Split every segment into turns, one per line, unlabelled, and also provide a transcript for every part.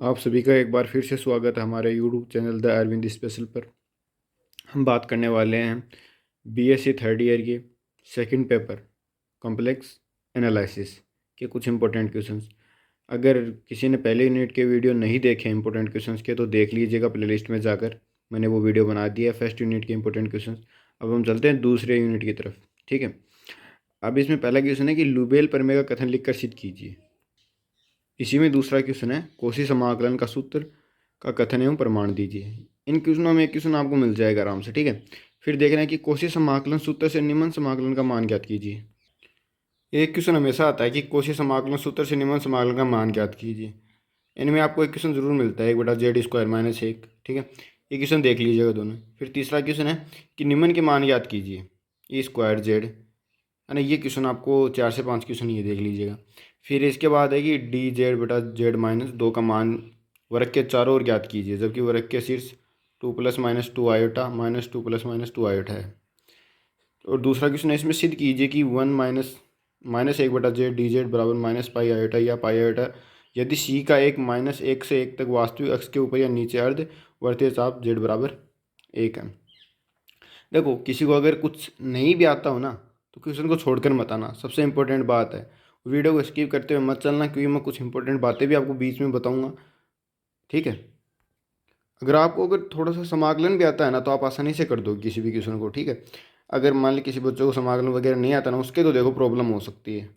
आप सभी का एक बार फिर से स्वागत है हमारे YouTube channel the Arvind special पर। हम बात करने वाले हैं बीएससी थर्ड ईयर के सेकंड पेपर कॉम्प्लेक्स एनालिसिस के कुछ इंपॉर्टेंट क्वेश्चंस। अगर किसी ने पहले यूनिट के वीडियो नहीं देखे इंपॉर्टेंट क्वेश्चंस के तो देख लीजिएगा प्लेलिस्ट में जाकर। मैंने वो वीडियो बना दिया है फर्स्ट यूनिट के इंपॉर्टेंट क्वेश्चंस। अब हम चलते हैं दूसरे यूनिट की तरफ। ठीक है, अब इसमें पहला क्वेश्चन है कि लुबेल प्रमेय का कथन लिखकर सिद्ध कीजिए। इसी में दूसरा क्वेश्चन है कोशी समाकलन का सूत्र का कथन एवं प्रमाण दीजिए। इन क्वेश्चनों में एक क्वेश्चन आपको मिल जाएगा आराम से। ठीक है, फिर देखना है कि कोशी समाकलन सूत्र से निम्न समाकलन का मान ज्ञात कीजिए। एक क्वेश्चन हमेशा आता है कि कोशी समाकलन सूत्र से निम्न समाकलन का मान ज्ञात कीजिए। इनमें आपको एक क्वेश्चन जरूर मिलता है 1/z² - 1। ठीक है, ये क्वेश्चन देख लीजिएगा दोनों। फिर तीसरा क्वेश्चन है कि निम्न के मान ज्ञात कीजिए E²z, है ना। ये क्वेश्चन आपको 4 से 5 क्वेश्चन ये देख लीजिएगा। फिर इसके बाद है कि dz/z - 2 का मान वर्ग के चारों ओर ज्ञात कीजिए, जबकि वर्ग के शीर्ष 2 + -2 आयोटा -2 + -2 आयोटा है। और दूसरा क्वेश्चन है इसमें सिद्ध कीजिए कि 1 - 1/z dz बराबर -पाई आयोटा या पाई आयोटा यदि c का एक -1 से 1 तक वास्तविक अक्ष के ऊपर या नीचे अर्ध वर्तीय चाप z बराबर 1 है। देखो, किसी को अगर कुछ नहीं भी आता हो ना तो क्वेश्चन को छोड़कर मत आना, सबसे इंपॉर्टेंट बात है। वीडियो को स्किप करते हुए मत चलना, क्योंकि मैं कुछ इंपॉर्टेंट बातें भी आपको बीच में बताऊंगा। ठीक है, अगर थोड़ा सा समाकलन भी आता है ना तो आप आसानी से कर दो किसी भी क्वेश्चन को। ठीक है, अगर मान ली किसी बच्चों को समाकलन वगैरह नहीं आता ना, उसके तो देखो प्रॉब्लम हो सकती है।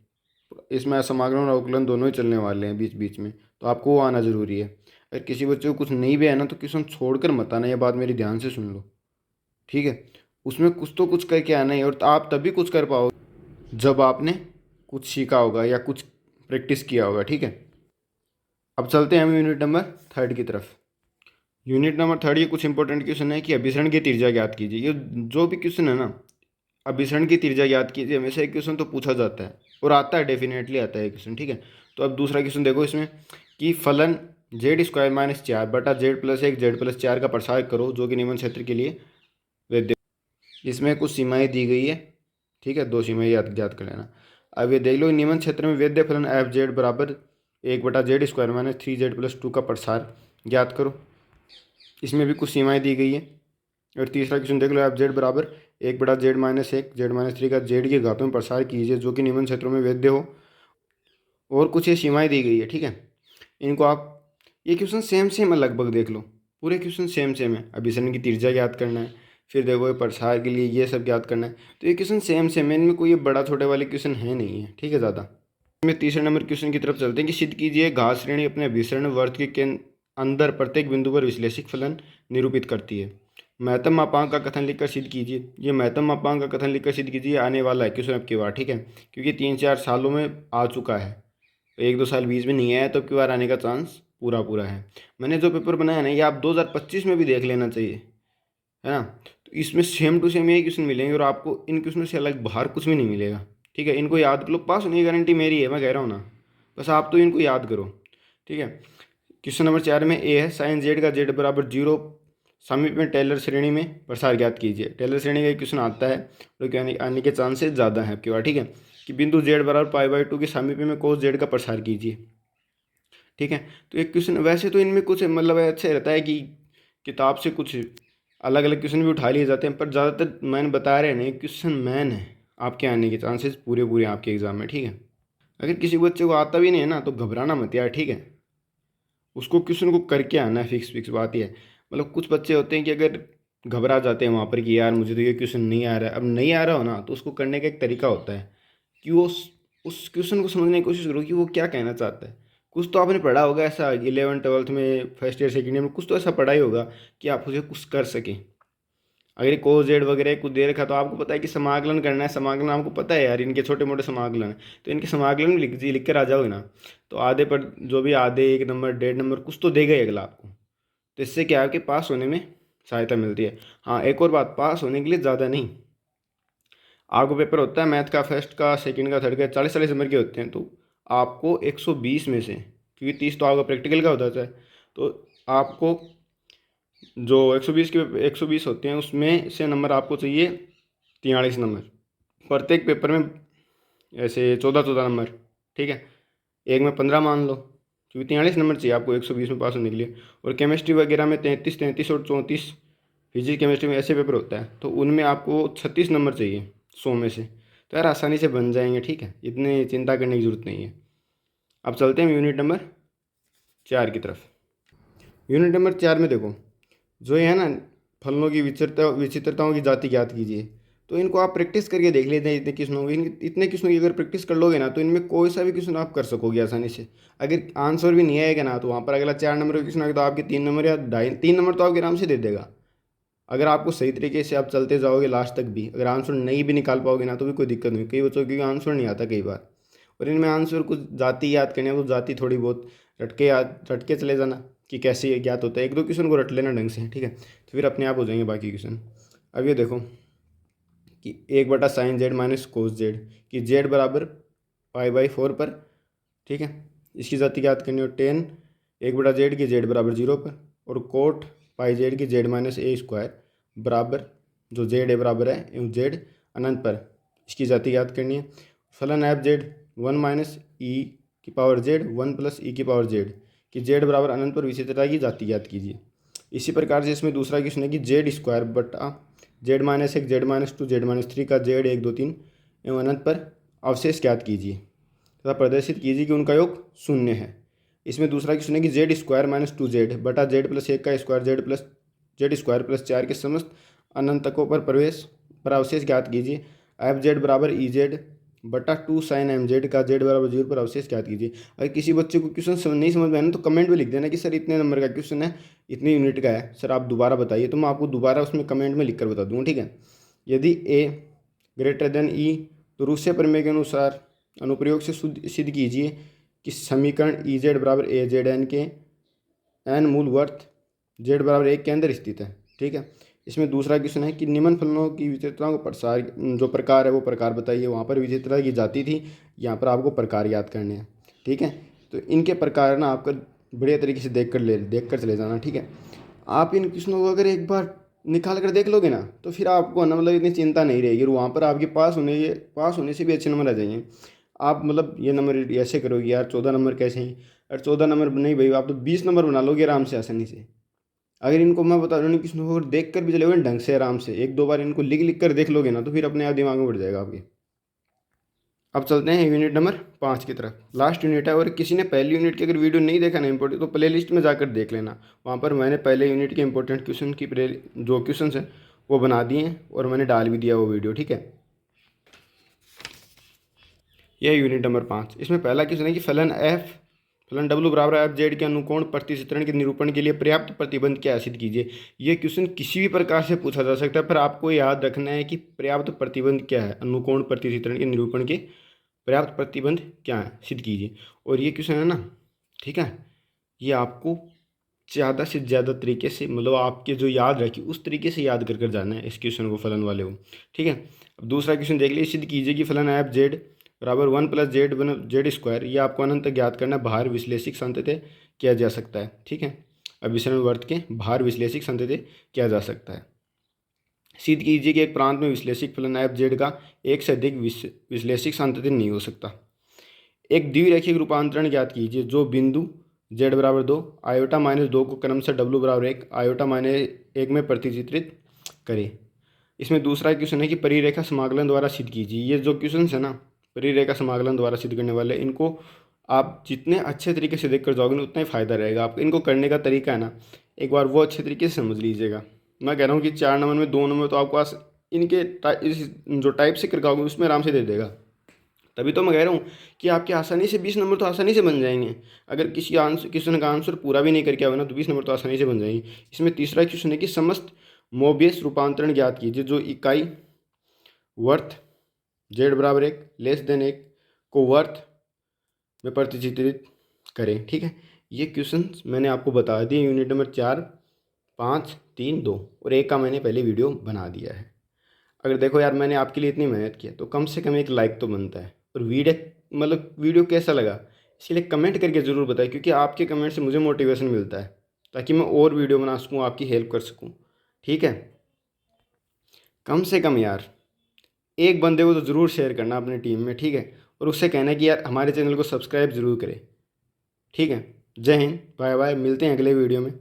इसमें समाकलन और अवकलन दोनों ही चलने वाले हैं बीच बीच में, तो आपको वो आना ज़रूरी है। अगर किसी बच्चे को कुछ नहीं भी है ना तो क्वेश्चन छोड़कर मत आना, ये बात मेरी ध्यान से सुन लो। ठीक है, उसमें कुछ तो कुछ करके आना है, और आप तभी कुछ कर पाओगे जब आपने कुछ सीखा होगा या कुछ प्रैक्टिस किया होगा। ठीक है, अब चलते हैं हम यूनिट नंबर 3 की तरफ। यूनिट नंबर 3 ये कुछ इंपॉर्टेंट क्वेश्चन है कि अभिसरण की त्रिज्या ज्ञात कीजिए। ये जो भी क्वेश्चन है ना, अभिसरण की त्रिज्या ज्ञात कीजिए, हमेशा एक क्वेश्चन तो पूछा जाता है और आता है, डेफिनेटली आता है क्वेश्चन। ठीक है, तो अब दूसरा क्वेश्चन देखो इसमें कि फलन z² - 4/z + 1 z + 4 का प्रसार करो जो कि निम्न क्षेत्र के लिए वैध। इसमें कुछ सीमाएं दी गई है। ठीक है, 2 सीमाएं याद कर लेना। अब ये देख लो, निम्न क्षेत्र में वैध फलन f(z) बराबर 1/z² - 3z + 2 का प्रसार ज्ञात करो। इसमें भी कुछ सीमाएं दी गई है। और तीसरा क्वेश्चन देख लो, f(z) बराबर 1/z - 1 z - 3 का z की घातों में प्रसार कीजिए जो कि निम्न क्षेत्रों में वैध हो। और कुछ ये सीमाएं दी गई है। ठीक है, इनको आप, ये क्वेश्चन सेम सेम है लगभग, देख लो पूरे क्वेश्चन सेम सेम है। अभिसरण की त्रिज्या याद करना है, फिर देखो ये प्रसार के लिए ये सब याद करना है, तो ये क्वेश्चन सेम सेम है, इनमें कोई ये बड़ा छोटे वाले क्वेश्चन है नहीं है। ठीक है, ज़्यादा। में तीसरे नंबर क्वेश्चन की तरफ चलते हैं कि सिद्ध कीजिए घात श्रेणी अपने अभिसरण वर्त के अंदर प्रत्येक बिंदु पर विश्लेषिक फलन निरूपित करती है। महत्तम मापांक का कथन लिखकर सिद्ध कीजिए। ये महत्तम मापांक का कथन लिखकर सिद्ध कीजिए आने वाला है क्वेश्चन अब की बार। ठीक है, क्योंकि 3-4 सालों में आ चुका है, 1-2 साल बीच में नहीं आया तो अब की बार आने का चांस पूरा पूरा है। मैंने जो पेपर बनाया ना, ये आप 2025 में भी देख लेना चाहिए, है ना। तो इसमें सेम टू सेम यही क्वेश्चन मिलेंगे और आपको इन क्वेश्चनों से अलग बाहर कुछ भी नहीं मिलेगा। ठीक है, इनको याद कर लो, पास होने की गारंटी मेरी है, मैं कह रहा हूँ ना, बस आप तो इनको याद करो। ठीक है, क्वेश्चन नंबर 4 में ए है साइन जेड का जेड बराबर 0 समीप में टेलर श्रेणी में प्रसार ज्ञात कीजिए। टेलर श्रेणी का एक क्वेश्चन आता है और क्या आने के चांसेस ज़्यादा हैं आपके पास। ठीक है, कि बिंदु जेड बराबर π/2 के समीप में कोस जेड का प्रसार कीजिए। ठीक है, तो एक क्वेश्चन वैसे तो इनमें कुछ मतलब अच्छा रहता है कि किताब से कुछ अलग अलग क्वेश्चन भी उठा लिए जाते हैं, पर ज़्यादातर मैंने बता रहे हैं क्वेश्चन मैन है, आपके आने के चांसेस पूरे पूरे आपके एग्ज़ाम में। ठीक है, अगर किसी बच्चे को आता भी नहीं है ना तो घबराना मत यार। ठीक है, उसको क्वेश्चन को करके आना है, फिक्स फिक्स बात ही है। मतलब कुछ बच्चे होते हैं कि अगर घबरा जाते हैं वहाँ पर कि यार मुझे तो ये क्वेश्चन नहीं आ रहा है। अब नहीं आ रहा हो ना तो उसको करने का एक तरीका होता है कि वो उस क्वेश्चन को समझने की कोशिश करो कि वो क्या कहना चाहता है। कुछ तो आपने पढ़ा होगा ऐसा 11th-12th में, फर्स्ट ईयर सेकेंड ईयर में, कुछ तो ऐसा पढ़ा ही होगा कि आप उसे कुछ कर सकें। अगर ये कोस जेड वगैरह कुछ दे रखा तो आपको पता है कि समाकलन करना है, समाकलन आपको पता है यार, इनके छोटे मोटे समाकलन है, तो इनके समाकलन लिख कर आ जाओगे ना तो आधे पर जो भी आधे 1 नंबर 1.5 नंबर कुछ तो देगा ही अगला आपको। तो इससे क्या है कि पास होने में सहायता मिलती है। हाँ, एक और बात, पास होने के लिए ज़्यादा नहीं, आपको पेपर होता है मैथ का, फर्स्ट का, सेकंड का, थर्ड का, 40-40 नंबर के होते हैं, तो आपको 120 में से, क्योंकि 30 तो आपका प्रैक्टिकल का होता है, तो आपको जो 120 के 120 होते हैं उसमें से नंबर आपको चाहिए 43 नंबर प्रत्येक पेपर में, ऐसे 14-14 नंबर। ठीक है, एक में 15 मान लो, क्योंकि 43 नंबर चाहिए आपको 120 में पास होने के लिए। और केमिस्ट्री वगैरह में 33, 33 और 34, फिजिक्स केमिस्ट्री में ऐसे पेपर होता है, तो उनमें आपको 36 नंबर चाहिए 100 में से। तो यार आसानी से बन जाएंगे, ठीक है, इतने चिंता करने की ज़रूरत नहीं है। अब चलते हैं यूनिट नंबर 4 की तरफ। यूनिट नंबर 4 में देखो, जो ये है ना, फलनों की विचित्रताओं की जाति ज्ञात कीजिए। तो इनको आप प्रैक्टिस करके देख लेते हैं, इतने क्वेश्चनों की, इतने क्वेश्चनों की अगर प्रैक्टिस कर लोगे ना, तो इनमें कोई सा भी क्वेश्चन आप कर सकोगे आसानी से। अगर आंसर भी नहीं आएगा ना, तो वहाँ पर अगला 4 नंबर का क्वेश्चन आएगा, तो आपके 3 नंबर या ढाई 3 नंबर तो आपके आराम से दे देगा। अगर आपको सही तरीके से आप चलते जाओगे लास्ट तक भी, अगर आंसर नहीं भी निकाल पाओगे ना, तो भी कोई दिक्कत नहीं। कई बच्चों की आंसर नहीं आता कई बार, और इनमें आंसर कुछ जाति याद करनी है, तो जाति थोड़ी बहुत रट के चले जाना कि कैसे ये ज्ञात होता है। एक दो क्वेश्चन को रट लेना ढंग से, ठीक है, तो फिर अपने आप हो जाएंगे बाकी क्वेश्चन। अब ये देखो कि 1/sin z minus cos Z, कि जेड बराबर π/4 पर, ठीक है, इसकी जाति ज्ञात करनी हो। 10 1/z की जेड बराबर 0 पर, और कोट πz की जेड माइनस ए स्क्वायर बराबर, जो जेड है बराबर है जेड अनंत पर, इसकी जाति ज्ञात करनी है। फलन एफ जेड 1 माइनस ई की पावर जेड 1 प्लस ई की पावर जेड, कि जेड बराबर अनंत पर विचित्रता की जाति ज्ञात कीजिए। इसी प्रकार से इसमें दूसरा क्वेश्चन है कि जेड स्क्वायर बटा z-1 z-2 z-3 का जेड 1 2 3 एवं अनंत पर अवशेष ज्ञात कीजिए तथा प्रदर्शित कीजिए कि उनका योग शून्य है। इसमें दूसरा क्वेश्चन है कि जेड स्क्वायर माइनस 2z बटा z+1 का स्क्वायर जेड स्क्वायर प्लस 4 के समस्त अनंतकों पर प्रवेश पर अवशेष ज्ञात कीजिए। एफ जेड बराबर ई जेड बटा 2 sin mz का जेड बराबर 0 पर अवशेष ज्ञात कीजिए। अगर किसी बच्चे को क्वेश्चन नहीं समझ में आए ना, तो कमेंट में लिख देना कि सर इतने नंबर का क्वेश्चन है, इतने यूनिट का है, सर आप दोबारा बताइए, तो मैं आपको दोबारा उसमें कमेंट में लिख कर बता दूँगा, ठीक है। यदि ए ग्रेटर देन ई, तो रूसी प्रमेय के अनुसार अनुप्रयोग से सिद्ध कीजिए कि समीकरण ई जेड बराबर ए जेड एन के एन मूल वर्थ जेड बराबर 1 के अंदर स्थित है, ठीक है। इसमें दूसरा क्वेश्चन है कि निम्न फलनों की विचित्रताओं को प्रसार, जो प्रकार है वो प्रकार बताइए। वहाँ पर विचित्रता की जाति थी, यहाँ पर आपको प्रकार याद करने हैं, ठीक है। तो इनके प्रकार ना आपका बढ़िया तरीके से देख कर चले जाना, ठीक है। आप इन क्वेश्चनों को अगर एक बार निकाल कर देख लोगे ना, तो फिर आपको ना मतलब इतनी चिंता नहीं रहेगी, और वहाँ पर आपके पास होने से भी अच्छे नंबर आ जाएंगे। आप मतलब ये नंबर ऐसे करोगे यार, 14 नंबर कैसे हैं, और 14 नंबर नहीं भाई, आप तो 20 नंबर बना लोगे आराम से, आसानी से। अगर इनको मैं बता रहा हूँ किसी को देख कर भी चलोगे ढंग से, आराम से एक दो बार इनको लिख लिख कर देख लोगे ना, तो फिर अपने आप दिमाग में बढ़ जाएगा आपके। अब चलते हैं यूनिट नंबर 5 की तरफ। लास्ट यूनिट है, और किसी ने पहली यूनिट की अगर वीडियो नहीं देखा ना इंपॉर्टेंट, तो प्ले लिस्ट में जाकर देख लेना। वहाँ पर मैंने पहले यूनिट के इंपॉर्टेंट क्वेश्चन की जो क्वेश्चन हैं वो बना दिए हैं, और मैंने डाल भी दिया वो वीडियो, ठीक है। यह यूनिट नंबर 5। इसमें पहला क्वेश्चन है कि फलन W बराबर एफ जेड के अनुकोण प्रतिचित्रण के निरूपण के लिए पर्याप्त प्रतिबंध क्या सिद्ध कीजिए। ये क्वेश्चन किसी भी प्रकार से पूछा जा सकता है, पर आपको याद रखना है कि पर्याप्त प्रतिबंध क्या है, अनुकोण प्रतिचित्रण के निरूपण के पर्याप्त प्रतिबंध क्या है सिद्ध कीजिए। और ये क्वेश्चन है ना, ठीक है, ये आपको ज़्यादा से ज़्यादा तरीके से, मतलब आपके जो याद रखी उस तरीके से याद कर जाना है इस क्वेश्चन को, फलन वाले को, ठीक है। अब दूसरा क्वेश्चन देख लीजिए, सिद्ध कीजिए कि फलन एफ जेड बराबर 1 प्लस जेड स्क्वायर, ये आपको अनंत ज्ञात करना, बाहर विश्लेषिक संतत किया जा सकता है, ठीक है। अभिसरण वर्त के बाहर विश्लेषिक संतत किया जा सकता है। सिद्ध कीजिए कि एक प्रांत में विश्लेषिक फलन एफ जेड का एक से अधिक विश्लेषिक संतत नहीं हो सकता। एक द्विरेखिक रूपांतरण ज्ञात कीजिए जो बिंदु जेड बराबर 2 आयोटा माइनस 2 को क्रमशः डब्लू बराबर 1 आयोटा माइनस 1 में प्रतिचित्रित करे। इसमें दूसरा क्वेश्चन है कि परिरेखा समाकलन द्वारा सिद्ध कीजिए। ये जो क्वेश्चन है ना, परिरेखा समाकलन द्वारा सिद्ध करने वाले, इनको आप जितने अच्छे तरीके से देख कर जाओगे ना, उतना ही फायदा रहेगा आपको। इनको करने का तरीका है ना, एक बार वो अच्छे तरीके से समझ लीजिएगा। मैं कह रहा हूँ कि 4 नंबर में 2 नंबर तो आपको इनके जो टाइप से कर पाओगे उसमें आराम से दे देगा। तभी तो मैं कह रहा हूँ कि आपके आसानी से 20 नंबर तो आसानी से बन जाएंगे। अगर किसी क्वेश्चन का आंसर पूरा भी नहीं करके आओगे ना, तो 20 नंबर तो आसानी से बन जाएंगे। इसमें तीसरा क्वेश्चन है कि समस्त मोबियस रूपांतरण ज्ञात कीजिए जो इकाई वर्थ जेड बराबर 1 लेस देन 1 को वर्थ में प्रतिचित्रित करें, ठीक है। ये क्वेश्चन मैंने आपको बता दिए यूनिट नंबर 4, 5, 3, 2 और 1 का मैंने पहले वीडियो बना दिया है। अगर देखो यार, मैंने आपके लिए इतनी मेहनत की है, तो कम से कम एक लाइक तो बनता है। और वीडियो कैसा लगा इसके लिए कमेंट करके ज़रूर बताएं, क्योंकि आपके कमेंट से मुझे मोटिवेशन मिलता है, ताकि मैं और वीडियो बना सकूँ, आपकी हेल्प कर सकूँ, ठीक है। कम से कम यार एक बंदे को तो ज़रूर शेयर करना अपनी टीम में, ठीक है, और उससे कहना कि यार हमारे चैनल को सब्सक्राइब ज़रूर करें, ठीक है। जय हिंद, बाय बाय, मिलते हैं अगले वीडियो में।